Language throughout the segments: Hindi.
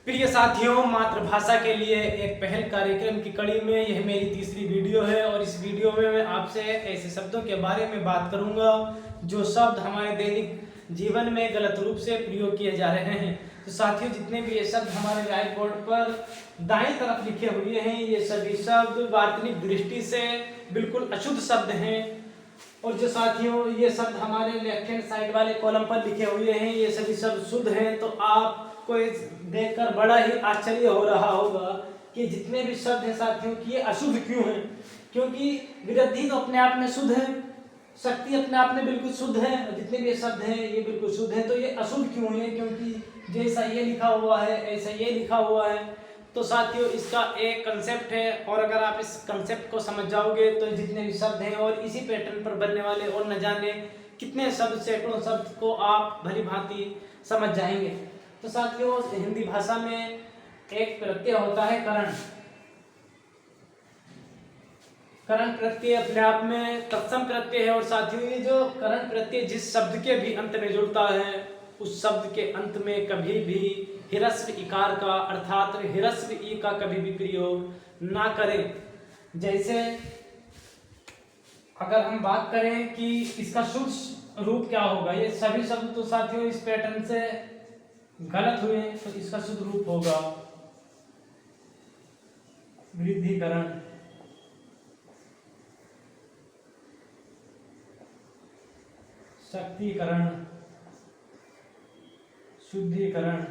प्रिय साथियों, मातृभाषा के लिए एक पहल कार्यक्रम की कड़ी में यह मेरी तीसरी वीडियो है और इस वीडियो में मैं आपसे ऐसे शब्दों के बारे में बात करूंगा जो शब्द हमारे दैनिक जीवन में गलत रूप से प्रयोग किए जा रहे हैं। तो साथियों, जितने भी ये शब्द हमारे व्हाइट बोर्ड पर दाईं तरफ लिखे हुए हैं, ये सभी शब्द वार्तनिक दृष्टि से बिल्कुल अशुद्ध शब्द हैं। और जो साथियों ये शब्द हमारे लेफ्ट हैंड साइड वाले कॉलम पर लिखे हुए हैं, ये सभी शब्द शुद्ध हैं। तो आपको देखकर बड़ा ही आश्चर्य हो रहा होगा कि जितने भी शब्द हैं साथियों कि ये अशुद्ध क्यों हैं। क्योंकि विरुद्धि तो अपने आप में शुद्ध है, शक्ति अपने आप में बिल्कुल शुद्ध है, और जितने भी शब्द हैं ये बिल्कुल शुद्ध है। तो ये अशुद्ध क्यों है? क्योंकि जैसा ये लिखा हुआ है ऐसा ये लिखा हुआ है। तो साथियों इसका एक कंसेप्ट है, और अगर आप इस कंसेप्ट को समझ जाओगे तो जितने भी शब्द हैं और इसी पैटर्न पर बनने वाले और न जाने कितने शब्द, सैकड़ों शब्द को आप भली भांति समझ जाएंगे। तो साथियों हिंदी भाषा में एक प्रत्यय होता है करण। करण प्रत्यय अपने आप में तत्सम प्रत्यय है। और साथियों ये जो करण प्रत्यय जिस शब्द के भी अंत में जुड़ता है उस शब्द के अंत में कभी भी हिरस्व इकार का अर्थात हिरस्व ई का कभी भी प्रयोग ना करें। जैसे अगर हम बात करें कि इसका शुद्ध रूप क्या होगा, ये सभी शब्द तो साथियों इस पैटर्न से गलत हुए, तो इसका शुद्ध रूप होगा वृद्धिकरण, शक्तिकरण, शुद्धिकरण,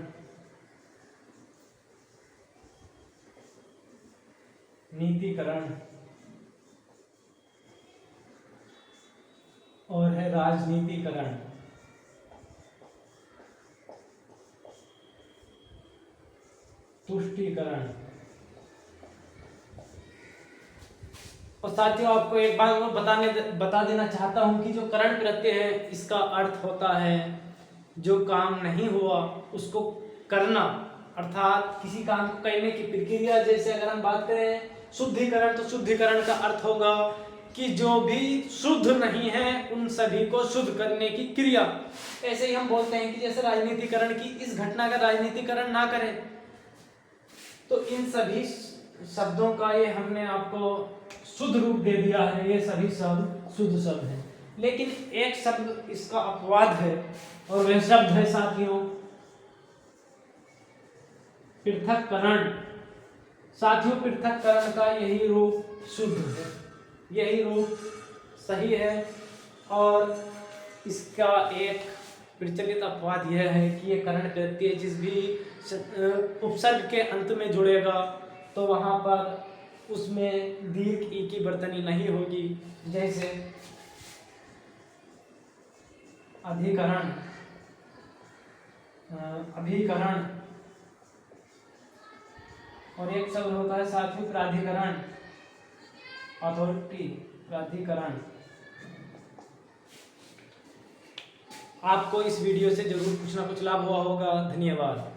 नीतिकरण और है राजनीतिकरण। तुष्टिकरण। और साथियों आपको एक बात बता देना चाहता हूं कि जो करण प्रत्यय है इसका अर्थ होता है जो काम नहीं हुआ उसको करना, अर्थात किसी काम को करने की प्रक्रिया। जैसे अगर हम बात करें शुद्धिकरण, तो शुद्धिकरण का अर्थ होगा कि जो भी शुद्ध नहीं है उन सभी को शुद्ध करने की क्रिया। ऐसे ही हम बोलते हैं कि जैसे राजनीतिकरण की इस घटना का राजनीतिकरण ना करें। तो इन सभी शब्दों का ये हमने आपको शुद्ध रूप दे दिया है, ये सभी शब्द शुद्ध शब्द हैं। लेकिन एक शब्द इसका अपवाद है और वह शब्द है साथियों पृथक्करण। साथियों पृथक्करण का यही रूप शुद्ध है, यही रूप सही है। और इसका एक प्रचलित अपवाद यह है कि ये करण प्रत्यय जिस भी उपसर्ग के अंत में जुड़ेगा तो वहां पर उसमें दीर्घ ई की वर्तनी नहीं होगी। जैसे अधिकरण, अभिकरण, और एक शब्द होता है साथियों प्राधिकरण, अथॉरिटी, प्राधिकरण। आपको इस वीडियो से जरूर कुछ ना कुछ लाभ हुआ होगा। धन्यवाद।